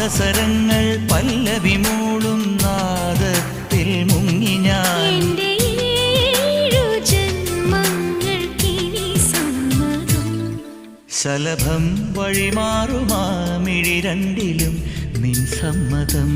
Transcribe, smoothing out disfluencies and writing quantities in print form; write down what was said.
പാദസരങ്ങൾ പല്ലവി മൂളും നാദത്തിൽ മുങ്ങി ഞാൻ. ശലഭം വഴിമാറുമാ മിഴി രണ്ടിലും നിൻ സമ്മതം.